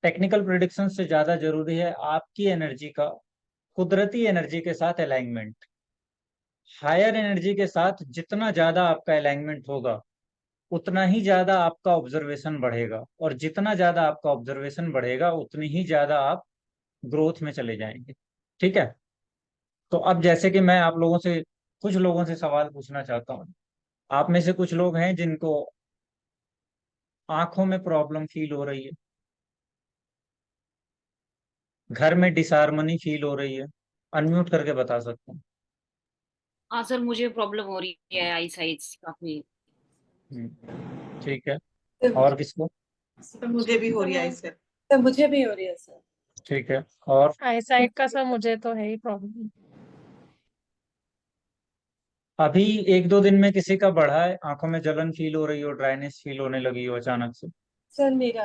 Technical prediction से ज्यादा जरूरी है आपकी एनर्जी का कुदरती एनर्जी के साथ अलाइनमेंट। हायर एनर्जी के साथ जितना ज्यादा आपका अलाइनमेंट होगा उतना ही ज्यादा आपका ऑब्जर्वेशन बढ़ेगा, और जितना ज्यादा आपका ऑब्जर्वेशन बढ़ेगा उतनी ही ज्यादा आप ग्रोथ में चले जाएंगे। ठीक है। तो अब जैसे कि मैं आप लोगों से कुछ लोगों से सवाल पूछना चाहता हूँ। आप में से कुछ लोग हैं जिनको आंखों में प्रॉब्लम फील हो रही है, घर में डिसहार्मनी फील हो रही है। अनम्यूट करके बता सकते हैं। हाँ सर, मुझे प्रॉब्लम हो रही है आई साइट्स काफी। ठीक है। सर और किसको? मुझे भी हो रही है इससे। सर मुझे भी हो रही है सर। ठीक है। और आईसाइट का सर मुझे तो है ही प्रॉब्लम। अभी एक दो दिन में किसी का बढ़ा है, आंखों में जलन फील हो रही हो, ड्राइनेस फील होने लगी हो अचानक से? सर मेरा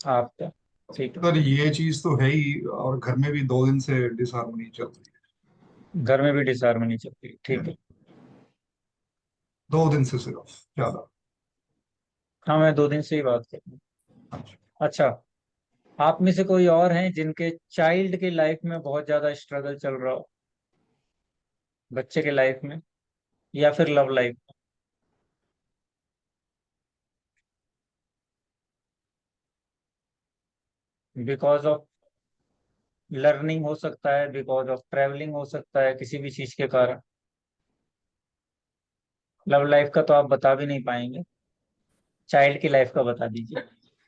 आपका? ठीक है। सर ये चीज तो है ही, और घर में भी 2 दिन से डिसहार्मनी चल रही घर में भी डिसहार्मनी चल रही है। ठीक है। है। 2 दिन से सिर्फ, ज्यादा। हाँ, मैं 2 दिन से ही बात कर रहा हूँ। अच्छा। अच्छा, आप में से कोई और हैं जिनके चाइल्ड की लाइफ में बहुत ज्यादा स्ट्रगल चल रहा हो, बच्चे के लाइफ में या फिर लव लाइफ में? बिकॉज ऑफ लर्निंग हो सकता है, बिकॉज ऑफ ट्रेवलिंग हो सकता है, किसी भी चीज के कारण। लव लाइफ का तो आप बता भी नहीं पाएंगे, चाइल्ड की लाइफ का बता दीजिए।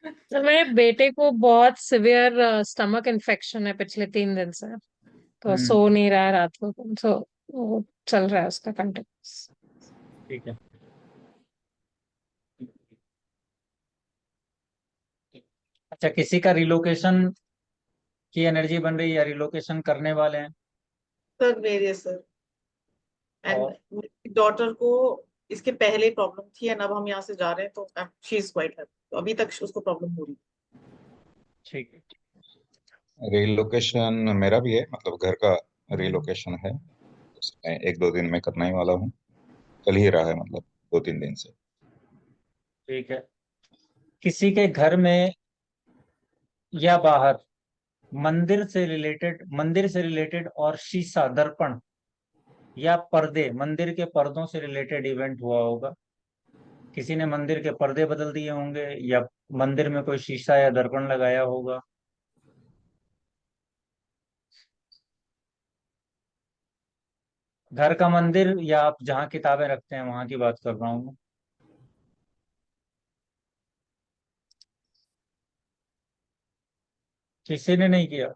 सर मेरे बेटे को बहुत सिवियर स्टमक इन्फेक्शन है पिछले 3 दिन से। तो हम्म। सो नहीं रहा है रात को, तो वो चल रहा है उसका कंटिन्यूस। ठीक है। अच्छा, किसी का रिलोकेशन की एनर्जी बन रही है या रिलोकेशन करने वाले हैं? सर मेरे सर एंड और डॉटर को इसके पहले प्रॉब्लम थी एंड अब हम यहाँ से जा रहे हैं तो शी इज क्वाइट हैप्पी। तो अभी तक उसको प्रॉब्लम हो रही ठीक है। रिलोकेशन मेरा भी है, मतलब घर का रिलोकेशन है। मैं 1-2 दिन में करने ही वाला हूँ। चल ही रहा है, मतलब 2-3 दिन से। ठीक है। किसी के घर में या बाहर मंदिर से रिलेटेड और शीशा दर्पण या पर्दे, मंदिर के पर्दों से रिलेटेड इवेंट हुआ होगा। किसी ने मंदिर के पर्दे बदल दिए होंगे, या मंदिर में कोई शीशा या दर्पण लगाया होगा। घर का मंदिर या आप जहाँ किताबें रखते हैं वहां की बात कर रहा हूँ मैं। किसी ने नहीं किया?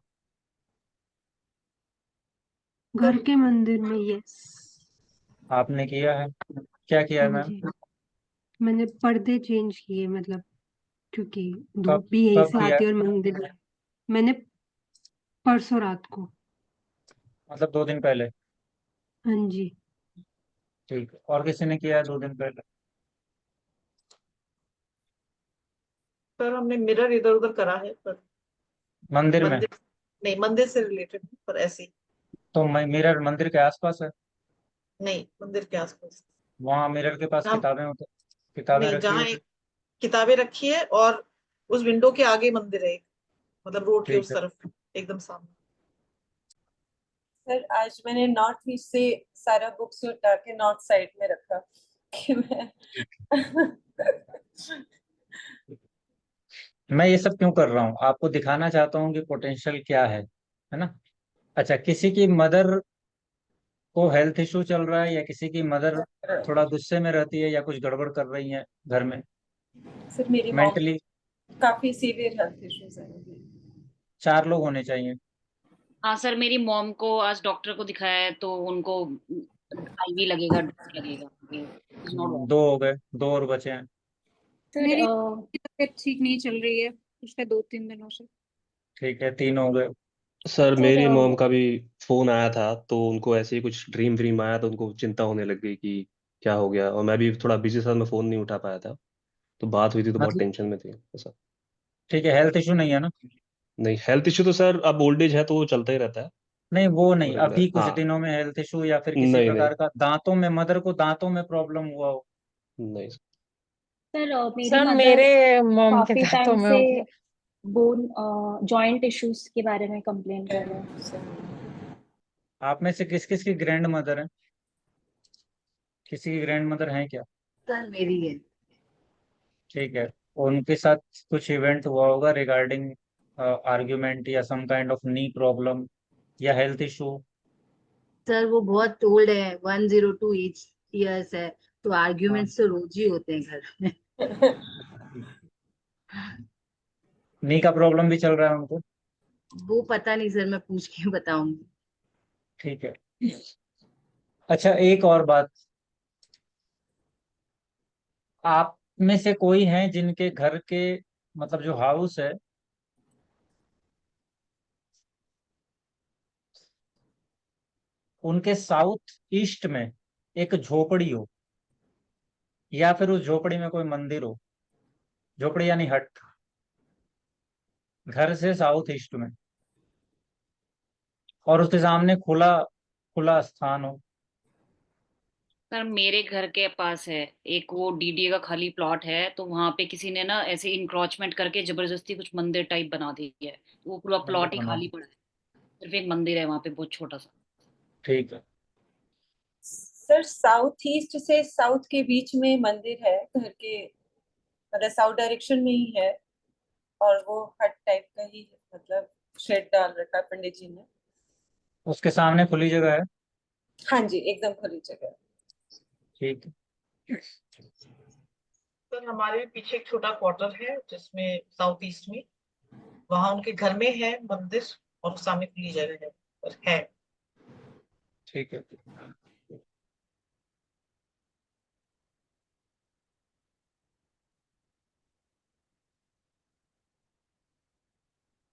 घर के मंदिर में, यस। आपने किया है? क्या किया है हाँ मैम? जी, मैंने पर्दे चेंज किए, मतलब क्योंकि कब? धूप भी यहीं कब से किया है? आती है और मंदिर में। मैंने परसों रात को। मतलब 2 दिन पहले? हाँ जी। ठीक है। और किसी ने किया है 2 दिन पहले? सर हमने मिरर इधर उधर करा है पर मंदिर में? मंदिर नहीं, मंदिर से रिलेटेड पर ऐसे ही। तो मिरर मंदिर के आसपास है? नहीं, मंदिर के आसपास। वहां मिरर के पास हम किताबें नहीं, रखी जहाँ है? एक किताबें रखी है और उस विंडो के आगे मंदिर है एक, मतलब रोड के ठीक उस है। तरफ एकदम सामने। सर आज मैंने नॉर्थ ईस्ट से सारा बुक्स उठा के नॉर्थ साइड में रखा कि मैं मैं ये सब क्यों कर रहा हूँ, आपको दिखाना चाहता हूँ कि पोटेंशियल क्या है ना। अच्छा, किसी की मदर को हेल्थ इशू चल रहा है, या किसी की मदर थोड़ा गुस्से में रहती है या कुछ गड़बड़ कर रही है घर में, सर मेरी मॉम मेंटली? काफी सीवियर हेल्थ इश्यूज है। 4 लोग होने चाहिए। हाँ सर, मेरी मॉम को आज डॉक्टर को दिखाया है तो उनको आईवी लगेगा, ड्रिप लगेगा। Is not well. 2 हो गए, 2 और बचे हैं। सर मेरी तबीयत ठीक नहीं चल रही है पिछले 2-3 दिनों से। ठीक है, 3 हो गए। सर सर मेरी मॉम का भी फोन आया था, तो उनको ऐसे ही कुछ ड्रीम ड्रीम आया, तो उनको चिंता होने लग गई कि क्या हो गया, और मैं भी थोड़ा बिजी था, मैं फोन नहीं उठा पाया था। तो बात हुई थी तो बहुत मतलब टेंशन में थी ऐसा। ठीक है, हेल्थ इशू नहीं है ना? नहीं, हेल्थ इश्यू तो सर अब ओल्ड एज है तो वो चलता ही रहता है। नहीं, वो नहीं, रेगुलर, अभी कुछ हाँ। दिनों में हेल्थ इशू या फिर किसी नहीं नहीं। प्रकार का दांतों में, मदर को दांतों में प्रॉब्लम हुआ हो? नहीं। सर मेरी सर मदर मेरे मॉम के काफी दांतों टाइम में से हो गया। बोन जॉइंट इश्यूज के बारे में कंप्लेन कर रहे हैं। आप में से किस किस की ग्रैंड मदर है? किसी की ग्रैंड मदर है क्या? सर मेरी है। ठीक है। उनके साथ कुछ इवेंट हुआ होगा रिगार्डिंग आर्ग्यूमेंट या some kind of knee problem या हेल्थ इशू? सर वो बहुत ओल्ड है, 102 ईयर्स है, तो हाँ, आर्ग्यूमेंट्स तो रोज ही होते हैं घर में। नी का प्रॉब्लम भी चल रहा है उनको? वो पता नहीं सर, मैं पूछ के बताऊंगी। ठीक है। अच्छा, एक और बात, आप में से कोई है जिनके घर के मतलब जो हाउस है उनके साउथ ईस्ट में एक झोपड़ी हो, या फिर उस झोपड़ी में कोई मंदिर हो? झोपड़ी यानी हट, घर से साउथ ईस्ट में, और उसके सामने खुला खुला स्थान हो। सर मेरे घर के पास है एक, वो डीडीए का खाली प्लॉट है, तो वहां पे किसी ने ना ऐसे इंक्रोचमेंट करके जबरदस्ती कुछ मंदिर टाइप बना दी है। वो पूरा मंदिर प्लॉट ही बना खाली दो। पड़ा है, सिर्फ एक मंदिर है वहां पे बहुत छोटा सा। ठीक है। सर साउथ ईस्ट से साउथ के बीच में मंदिर है घर के, मतलब साउथ डायरेक्शन में ही है, और वो हट टाइप का ही है, मतलब शेड डाल रखा है पंडित जी ने। उसके सामने खुली जगह है? हाँ जी, एकदम खुली जगह। ठीक है। सर हमारे भी पीछे एक छोटा क्वार्टर है जिसमें साउथ ईस्ट में, वहां उनके घर में है मंदिर, और सामने खुली जगह है, पर है। ठीक है।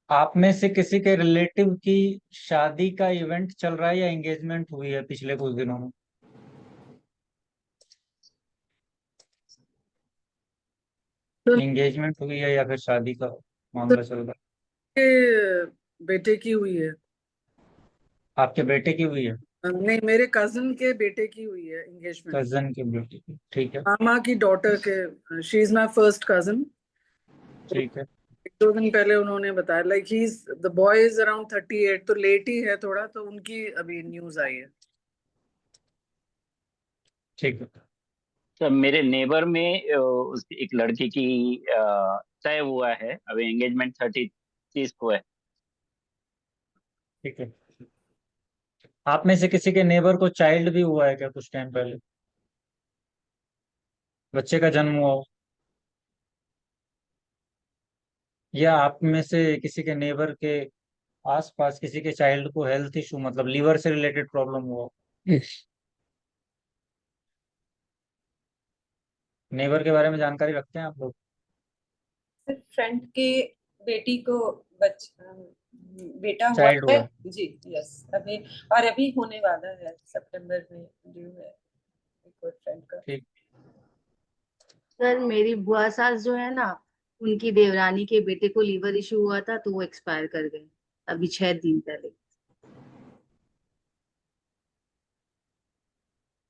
आप में से किसी के रिलेटिव की शादी का इवेंट चल रहा है या एंगेजमेंट हुई है पिछले कुछ दिनों में? एंगेजमेंट हुई है या फिर शादी का मामला चल रहा के बेटे की हुई है। है? आपके बेटे की हुई है? नहीं, मेरे कजन के बेटे की हुई है एंगेजमेंट। कजन के बेटे की, ठीक है। मामा की डॉटर के, she is my first cousin. ठीक है। एक दो दिन पहले उन्होंने बताया, like he is, the boy is around 38, तो लेट ही है थोड़ा, तो उनकी अभी न्यूज आई है। ठीक है। तो मेरे नेबर में उसकी एक लड़की की तय हुआ है, अभी एंगेजमेंट 30 को है। ठीक है। आप में से किसी के नेबर को चाइल्ड भी हुआ है क्या कुछ टाइम पहले? बच्चे का जन्म हुआ हो? या आप में से किसी के नेबर के आसपास किसी के चाइल्ड को हेल्थ इशू मतलब लीवर से रिलेटेड प्रॉब्लम हुआ हो? नेबर के बारे में जानकारी रखते हैं आप लोग? सर फ्रेंड के बेटी को बेटा हुआ चाइल्ड है हुआ? जी, यस अभी, और अभी होने वाला है, सितंबर में ड्यू है एक और फ्रेंड का। ठीक। सर मेरी बुआ सास जो है ना, उनकी देवरानी के बेटे को लीवर इशू हुआ था, तो वो एक्सपायर कर गए अभी 6 दिन पहले।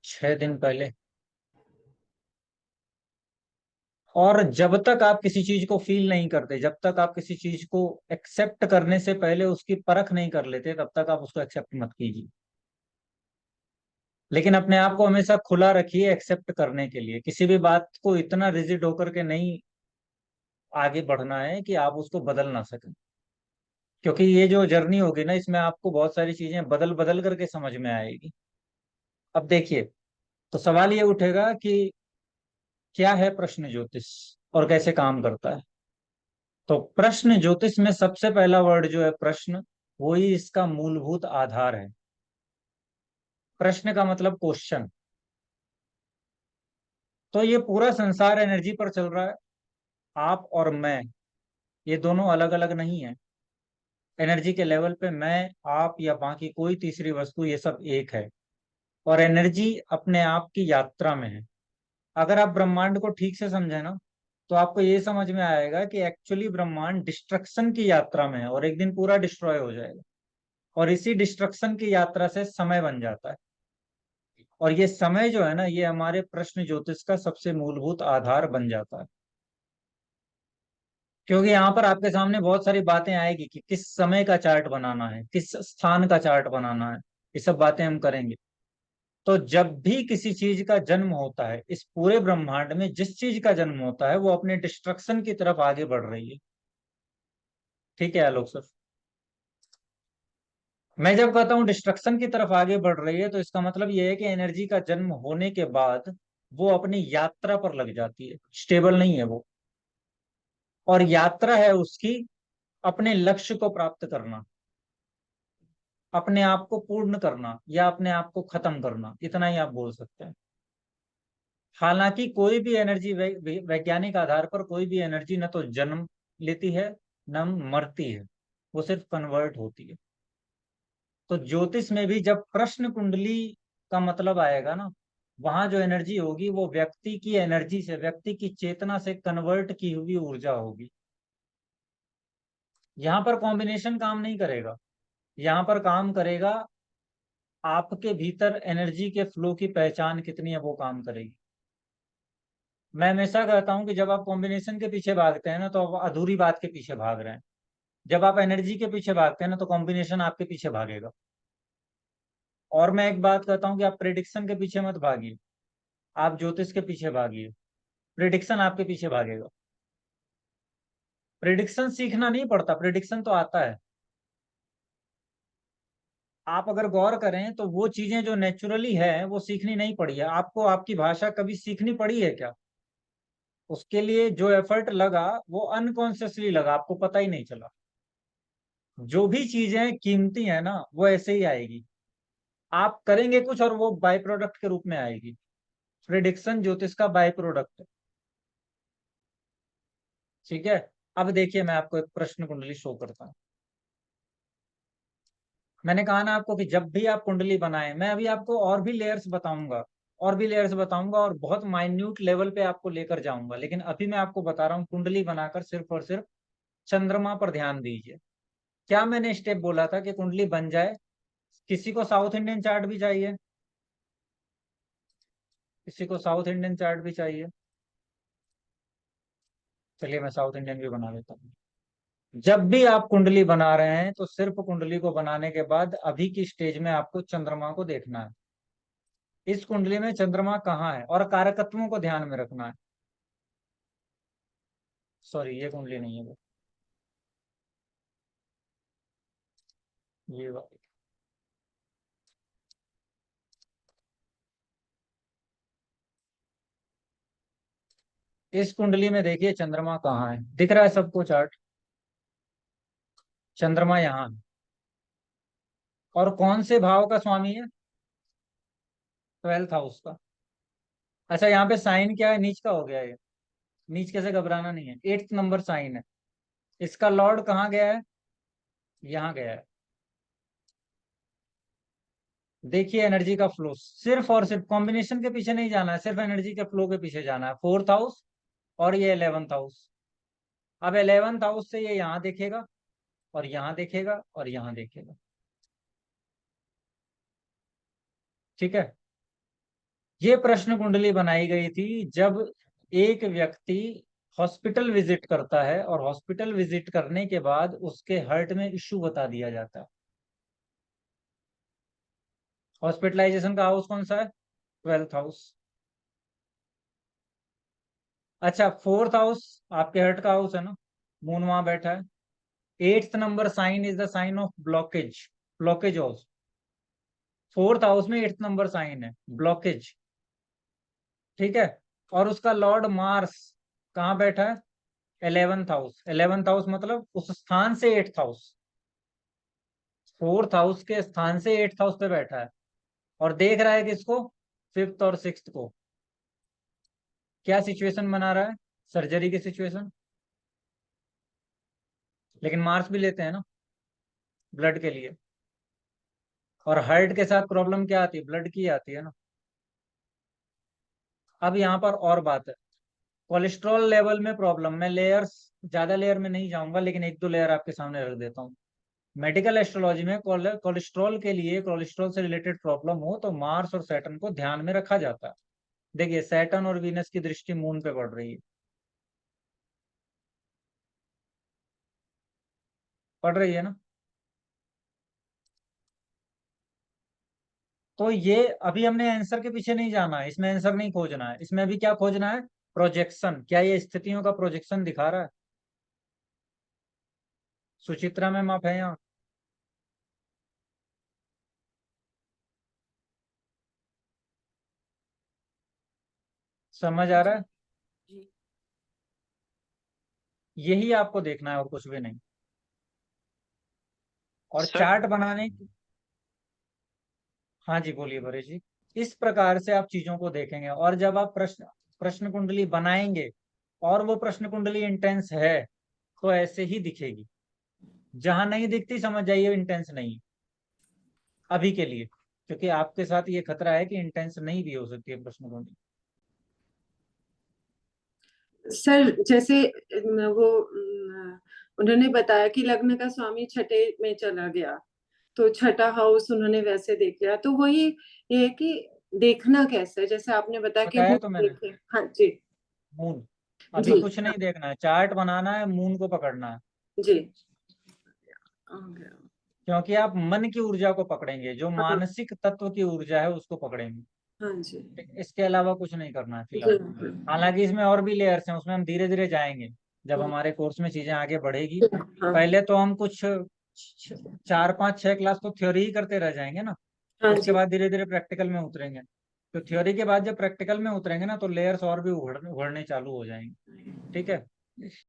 6 दिन पहले? और जब तक आप किसी चीज को फील नहीं करते, जब तक आप किसी चीज को एक्सेप्ट करने से पहले उसकी परख नहीं कर लेते, तब तक आप उसको एक्सेप्ट मत कीजिए। लेकिन अपने आप को हमेशा खुला रखिए एक्सेप्ट करने के लिए। किसी भी बात को इतना रिजिड होकर के नहीं आगे बढ़ना है कि आप उसको बदल ना सकें, क्योंकि ये जो जर्नी होगी ना, इसमें आपको बहुत सारी चीजें बदल बदल करके समझ में आएगी। अब देखिए, तो सवाल ये उठेगा कि क्या है प्रश्न ज्योतिष और कैसे काम करता है? तो प्रश्न ज्योतिष में सबसे पहला वर्ड जो है प्रश्न, वो ही इसका मूलभूत आधार है। प्रश्न का मतलब क्वेश्चन। तो ये पूरा संसार एनर्जी पर चल रहा है। आप और मैं, ये दोनों अलग अलग नहीं है। एनर्जी के लेवल पे मैं, आप या बाकी कोई तीसरी वस्तु, ये सब एक है। और एनर्जी अपने आप की यात्रा में है। अगर आप ब्रह्मांड को ठीक से समझे ना, तो आपको ये समझ में आएगा कि एक्चुअली ब्रह्मांड डिस्ट्रक्शन की यात्रा में है और एक दिन पूरा डिस्ट्रॉय हो जाएगा। और इसी डिस्ट्रक्शन की यात्रा से समय बन जाता है। और ये समय जो है ना, ये हमारे प्रश्न ज्योतिष का सबसे मूलभूत आधार बन जाता है। क्योंकि यहाँ पर आपके सामने बहुत सारी बातें आएगी कि किस समय का चार्ट बनाना है, किस स्थान का चार्ट बनाना है, ये सब बातें हम करेंगे। तो जब भी किसी चीज का जन्म होता है, इस पूरे ब्रह्मांड में जिस चीज का जन्म होता है वो अपने डिस्ट्रक्शन की तरफ आगे बढ़ रही है। ठीक है आलोक सर, मैं जब कहता हूँ डिस्ट्रक्शन की तरफ आगे बढ़ रही है तो इसका मतलब यह है कि एनर्जी का जन्म होने के बाद वो अपनी यात्रा पर लग जाती है, स्टेबल नहीं है वो। और यात्रा है उसकी अपने लक्ष्य को प्राप्त करना, अपने आप को पूर्ण करना या अपने आप को खत्म करना, इतना ही आप बोल सकते हैं। हालांकि कोई भी एनर्जी वैज्ञानिक आधार पर कोई भी एनर्जी न तो जन्म लेती है न मरती है, वो सिर्फ कन्वर्ट होती है। तो ज्योतिष में भी जब प्रश्न कुंडली का मतलब आएगा ना, वहां जो एनर्जी होगी वो व्यक्ति की एनर्जी से, व्यक्ति की चेतना से कन्वर्ट की हुई ऊर्जा होगी। यहाँ पर कॉम्बिनेशन काम नहीं करेगा, यहाँ पर काम करेगा आपके भीतर एनर्जी के फ्लो की पहचान कितनी है, वो काम करेगी। मैं हमेशा कहता हूं कि जब आप कॉम्बिनेशन के पीछे भागते हैं ना तो आप अधूरी बात के पीछे भाग रहे हैं। जब आप एनर्जी के पीछे भागते हैं ना तो कॉम्बिनेशन आपके पीछे भागेगा। और मैं एक बात कहता हूं कि आप प्रेडिक्शन के पीछे मत भागिए, आप ज्योतिष के पीछे भागिए, प्रेडिक्शन आपके पीछे भागेगा। प्रेडिक्शन सीखना नहीं पड़ता, प्रेडिक्शन तो आता है। आप अगर गौर करें तो वो चीजें जो नेचुरली है वो सीखनी नहीं पड़ी है आपको। आपकी भाषा कभी सीखनी पड़ी है क्या? उसके लिए जो एफर्ट लगा वो अनकॉन्शियसली लगा, आपको पता ही नहीं चला। जो भी चीजें कीमती है ना वो ऐसे ही आएगी, आप करेंगे कुछ और वो बाय प्रोडक्ट के रूप में आएगी। प्रिडिक्शन ज्योतिष का बाय प्रोडक्ट है। ठीक है, अब देखिए मैं आपको एक प्रश्न कुंडली शो करता हूं। मैंने कहा ना आपको कि जब भी आप कुंडली बनाएं, मैं अभी आपको और भी लेयर्स बताऊंगा, और भी लेयर्स बताऊंगा और बहुत माइन्यूट लेवल पे आपको लेकर जाऊंगा, लेकिन अभी मैं आपको बता रहा हूँ कुंडली बनाकर सिर्फ और सिर्फ चंद्रमा पर ध्यान दीजिए। क्या मैंने स्टेप बोला था कि कुंडली बन जाए? किसी को साउथ इंडियन चार्ट भी चाहिए? किसी को साउथ इंडियन चार्ट भी चाहिए? चलिए मैं साउथ इंडियन भी बना लेता हूँ। जब भी आप कुंडली बना रहे हैं तो सिर्फ कुंडली को बनाने के बाद अभी की स्टेज में आपको चंद्रमा को देखना है। इस कुंडली में चंद्रमा कहाँ है और कारकत्वों को ध्यान में रखना है। सॉरी ये कुंडली नहीं है वो, ये वाली। इस कुंडली में देखिए चंद्रमा कहाँ है, दिख रहा है सबको चार्ट? चंद्रमा यहाँ है। और कौन से भाव का स्वामी है? 12th हाउस का। अच्छा यहाँ पे साइन क्या है? नीच का हो गया ये। नीच कैसे, घबराना नहीं है, 8th नंबर साइन है। इसका लॉर्ड कहाँ गया है? यहाँ गया है। देखिए एनर्जी का फ्लो, सिर्फ और सिर्फ कॉम्बिनेशन के पीछे नहीं जाना है, सिर्फ एनर्जी के फ्लो के पीछे जाना है। 4th हाउस और ये 11th हाउस। अब 11th हाउस से ये यहाँ देखेगा और यहाँ देखेगा और यहाँ देखेगा। ठीक है, ये प्रश्न कुंडली बनाई गई थी जब एक व्यक्ति हॉस्पिटल विजिट करता है और हॉस्पिटल विजिट करने के बाद उसके हार्ट में इश्यू बता दिया जाता है। हॉस्पिटलाइजेशन का हाउस कौन सा है? 12th house. अच्छा 4th हाउस आपके हार्ट का हाउस है ना, मून वहां बैठा है। 8th number sign is the sign of blockage, blockage house. 4th house में 8th नंबर साइन है, ब्लॉकेज। ठीक है, और उसका लॉर्ड मार्स कहाँ बैठा है? 11th house. 11th हाउस मतलब उस स्थान से 8th हाउस, 4th हाउस के स्थान से 8th हाउस पे बैठा है और देख रहा है किसको? 5th और 6th को। क्या सिचुएशन बना रहा है? सर्जरी की सिचुएशन। लेकिन मार्स भी लेते हैं ना ब्लड के लिए, और हार्ट के साथ प्रॉब्लम क्या आती है? ब्लड की आती है ना। अब यहाँ पर और बात है, कोलेस्ट्रॉल लेवल में प्रॉब्लम। मैं लेयर्स, ज्यादा लेयर में नहीं जाऊंगा, लेकिन एक दो लेयर आपके सामने रख देता हूँ। मेडिकल एस्ट्रोलॉजी में कोलेस्ट्रॉल के लिए, कोलेस्ट्रॉल से रिलेटेड प्रॉब्लम हो तो मार्स और सैटर्न को ध्यान में रखा जाता है। देखिए सैटर्न और वीनस की दृष्टि मून पे पड़ रही है। पढ़ रही है ना? तो ये अभी हमने आंसर के पीछे नहीं जाना है, इसमें आंसर नहीं खोजना है, इसमें अभी क्या खोजना है? प्रोजेक्शन। क्या ये स्थितियों का प्रोजेक्शन दिखा रहा है? सुचित्रा मैम आप है यहाँ? समझ आ रहा है? जी यही आपको देखना है और कुछ भी नहीं। और सर चार्ट बनाने की, हाँ जी बोलिए परेश जी। इस प्रकार से आप चीजों को देखेंगे, और जब आप प्रश्न कुंडली बनाएंगे और वो प्रश्न कुंडली इंटेंस है तो ऐसे ही दिखेगी। जहां नहीं दिखती समझ जाइए इंटेंस नहीं अभी के लिए, क्योंकि आपके साथ ये खतरा है कि इंटेंस नहीं भी हो सकती है प्रश्न कुंडली। सर जैसे वो उन्होंने बताया कि लग्न का स्वामी छठे में चला गया, तो छठा हाउस उन्होंने वैसे देख लिया, तो वही ये है कि देखना कैसे है, जैसे आपने बताया कि बताया मून तो मैंने, देखे। हाँ जी मून। अभी जी कुछ नहीं देखना है, चार्ट बनाना है, मून को पकड़ना है। जी आ गया। क्योंकि आप मन की ऊर्जा को पकड़ेंगे, जो हाँ मानसिक तत्व की ऊर्जा है उसको पकड़ेंगे। हाँ जी इसके अलावा कुछ नहीं करना है जी फिलहाल। हालांकि इसमें और भी लेयर्स हैं, उसमें हम धीरे धीरे जाएंगे जब हमारे कोर्स में चीजें आगे बढ़ेगी। हाँ पहले तो हम कुछ 4 5 6 क्लास तो थ्योरी ही करते रह जाएंगे ना, हाँ उसके जी बाद धीरे धीरे प्रैक्टिकल में उतरेंगे। तो थ्योरी के बाद जब प्रैक्टिकल में उतरेंगे ना तो लेयर्स और भी उभरने चालू हो जाएंगे। ठीक है।